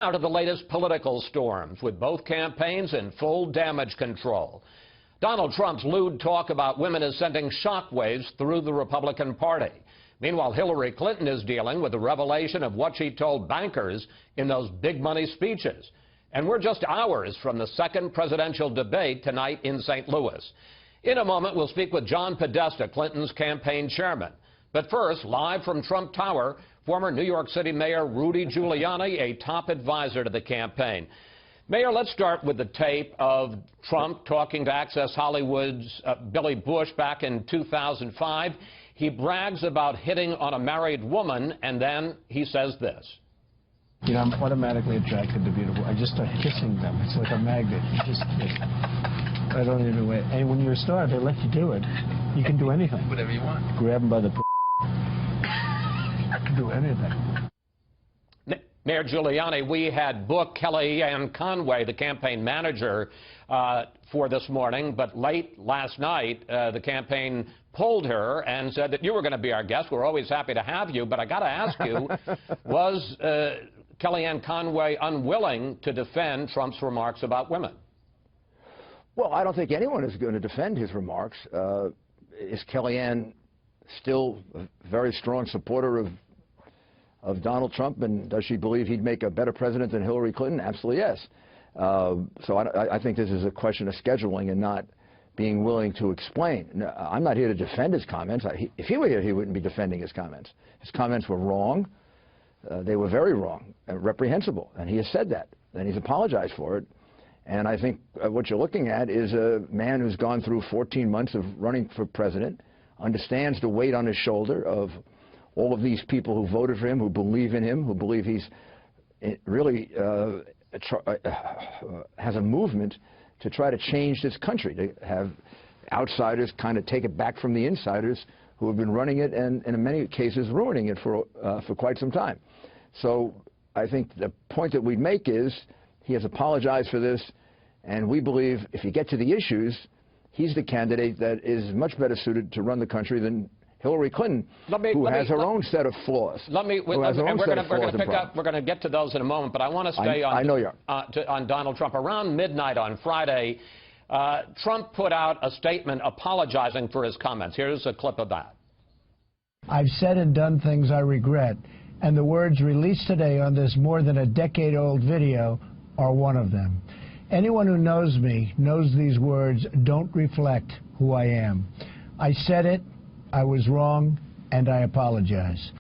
Out of the latest political storms, with both campaigns in full damage control. Donald Trump's lewd talk about women is sending shockwaves through the Republican Party. Meanwhile, Hillary Clinton is dealing with the revelation of what she told bankers in those big money speeches. And we're just hours from the second presidential debate tonight in St. Louis. In a moment, we'll speak with John Podesta, Clinton's campaign chairman. But first, live from Trump Tower, former New York City Mayor Rudy Giuliani, a top advisor to the campaign. Mayor, let's start with the tape of Trump talking to Access Hollywood's Billy Bush back in 2005. He brags about hitting on a married woman, and then he says this. You know, I'm automatically attracted to beautiful. I just start kissing them. It's like a magnet. You just kiss. I don't even wait. And when you're a star, they let you do it. You can do anything. Whatever you want. Grab them by the I can do anything. Mayor Giuliani, we had booked Kellyanne Conway, the campaign manager, for this morning, but late last night, the campaign pulled her and said that you were going to be our guest. We're always happy to have you, but I got to ask you, was Kellyanne Conway unwilling to defend Trump's remarks about women? Well, I don't think anyone is going to defend his remarks. Is Kellyanne still a very strong supporter of Donald Trump, and does she believe he'd make a better president than Hillary Clinton? Absolutely yes. So I think this is a question of scheduling and not being willing to explain. No, I'm not here to defend his comments. If he were here, he wouldn't be defending his comments. His comments were wrong. They were very wrong and reprehensible, and he has said that, and he's apologized for it. And I think what you're looking at is a man who's gone through 14 months of running for president, understands the weight on his shoulder of all of these people who voted for him, who believe in him, who believe he's really has a movement to try to change this country, to have outsiders kind of take it back from the insiders who have been running it and in many cases ruining it for quite some time. So I think the point that we'd make is he has apologized for this, and we believe if you get to the issues, he's the candidate that is much better suited to run the country than Hillary Clinton, who has her own set of flaws. We're going to get to those in a moment, but I want to stay on Donald Trump. Around midnight on Friday, Trump put out a statement apologizing for his comments. Here's a clip of that. I've said and done things I regret, and the words released today on this more than a decade-old video are one of them. Anyone who knows me knows these words don't reflect who I am. I said it, I was wrong, and I apologize.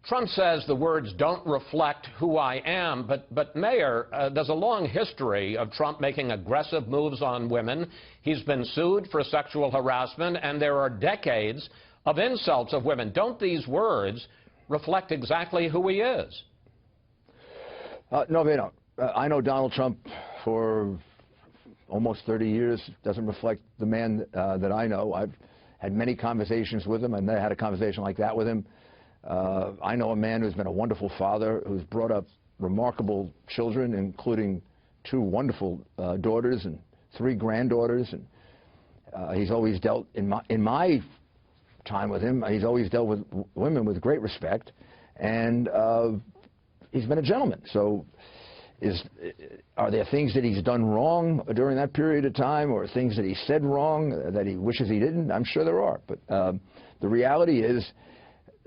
Trump says the words don't reflect who I am, but Mayor, there's a long history of Trump making aggressive moves on women. He's been sued for sexual harassment, and there are decades of insults of women. Don't these words reflect exactly who he is? No, they don't. I know Donald Trump for almost 30 years. Doesn't reflect the man that I know. I've had many conversations with him. I never had a conversation like that with him. I know a man who's been a wonderful father, who's brought up remarkable children, including 2 wonderful daughters and 3 granddaughters. And he's always dealt, in my time with him, he's always dealt with women with great respect. And he's been a gentleman. So are there things that he's done wrong during that period of time, or things that he said wrong that he wishes he didn't? I'm sure there are. But the reality is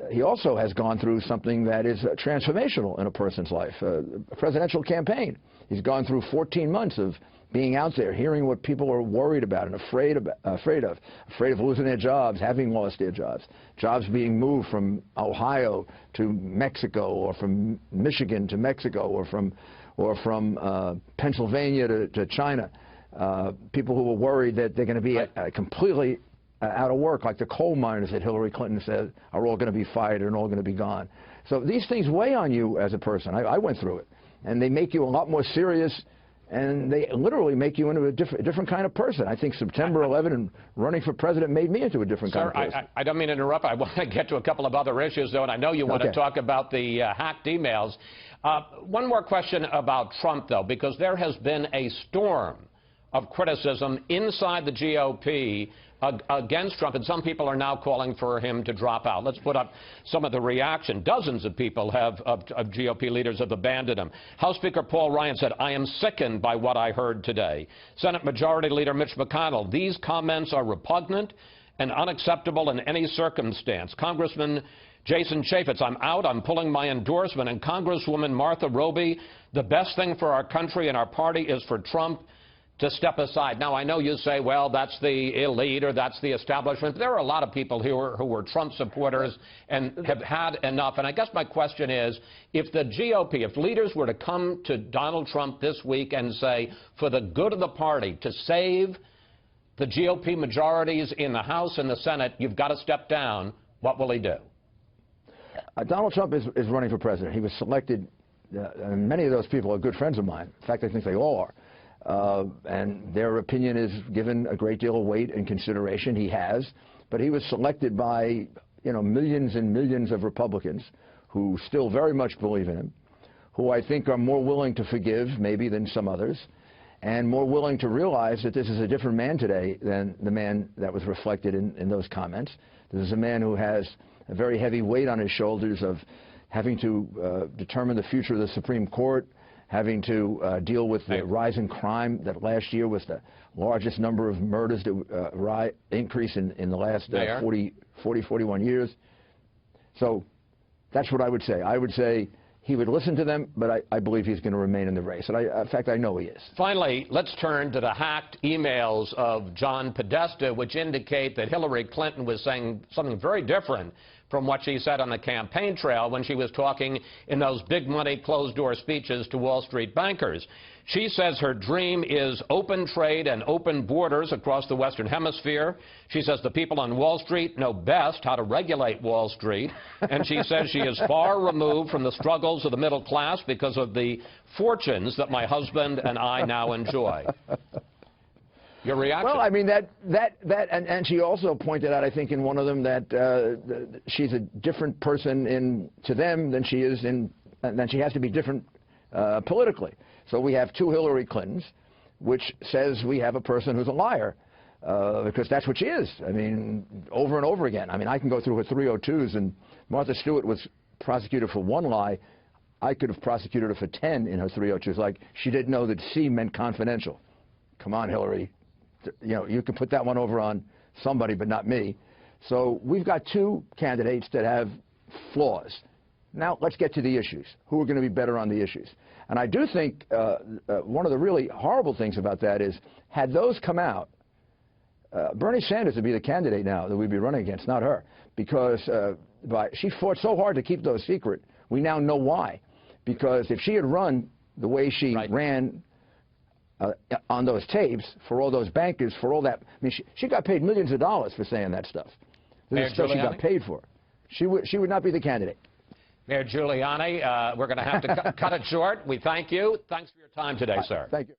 he also has gone through something that is transformational in a person's life, a presidential campaign. He's gone through 14 months of being out there, hearing what people are worried about and afraid of losing their jobs, having lost their jobs, jobs being moved from Ohio to Mexico, or from Michigan to Mexico, or from Pennsylvania to China. People who are worried that they're going to be completely out of work, like the coal miners that Hillary Clinton said are all going to be fired and all going to be gone. So these things weigh on you as a person. I went through it, and they make you a lot more serious, and they literally make you into a different kind of person. I think September 11 and running for president made me into a different kind of person. I don't mean to interrupt. I want to get to a couple of other issues, though, and I know you want to talk about the hacked emails. One more question about Trump, though, because there has been a storm of criticism inside the GOP against Trump, and some people are now calling for him to drop out. Let's put up some of the reaction. Dozens of people of GOP leaders have abandoned him. House Speaker Paul Ryan said, "I am sickened by what I heard today." Senate Majority Leader Mitch McConnell, "These comments are repugnant and unacceptable in any circumstance." Congressman Jason Chaffetz, "I'm out. I'm pulling my endorsement." And Congresswoman Martha Roby, "The best thing for our country and our party is for Trump to step aside." Now, I know you say, well, that's the elite or that's the establishment. There are a lot of people who were Trump supporters and have had enough. And I guess my question is, if the GOP, if leaders were to come to Donald Trump this week and say, for the good of the party, to save the GOP majorities in the House and the Senate, you've got to step down, what will he do? Donald Trump is running for president. He was selected, and many of those people are good friends of mine. In fact, I think they all are. And their opinion is given a great deal of weight and consideration. He has. But he was selected by, millions and millions of Republicans who still very much believe in him, who I think are more willing to forgive maybe than some others, and more willing to realize that this is a different man today than the man that was reflected in those comments. This is a man who has a very heavy weight on his shoulders of having to determine the future of the Supreme Court, having to deal with the rise in crime that last year was the largest number of murders that increase in the last 41 years. So that's what I would say. I would say he would listen to them, but I believe he's going to remain in the race. And in fact, I know he is. Finally, let's turn to the hacked emails of John Podesta, which indicate that Hillary Clinton was saying something very different from what she said on the campaign trail when she was talking in those big money closed-door speeches to Wall Street bankers. She says her dream is open trade and open borders across the Western Hemisphere. She says the people on Wall Street know best how to regulate Wall Street. And she says she is far removed from the struggles of the middle class because of the fortunes that my husband and I now enjoy. Your reaction? Well, I mean, and she also pointed out, I think, in one of them that she's a different person to them than she is than she has to be different politically. So we have two Hillary Clintons, which says we have a person who's a liar, because that's what she is. I mean, over and over again. I mean, I can go through her 302s, and Martha Stewart was prosecuted for one lie. I could have prosecuted her for 10 in her 302s, like she didn't know that C meant confidential. Come on, Hillary. You can put that one over on somebody, but not me. So we've got two candidates that have flaws. Now let's get to the issues. Who are going to be better on the issues? And I do think one of the really horrible things about that is, had those come out, Bernie Sanders would be the candidate now that we'd be running against, not her, because she fought so hard to keep those secret. We now know why. Because if she had run the way she ran on those tapes, for all those bankers, for all that, I mean, she got paid millions of dollars for saying that stuff. This is stuff she got paid for. She would not be the candidate. Mayor Giuliani, we're going to have to cut it short. We thank you. Thanks for your time today, sir. Thank you.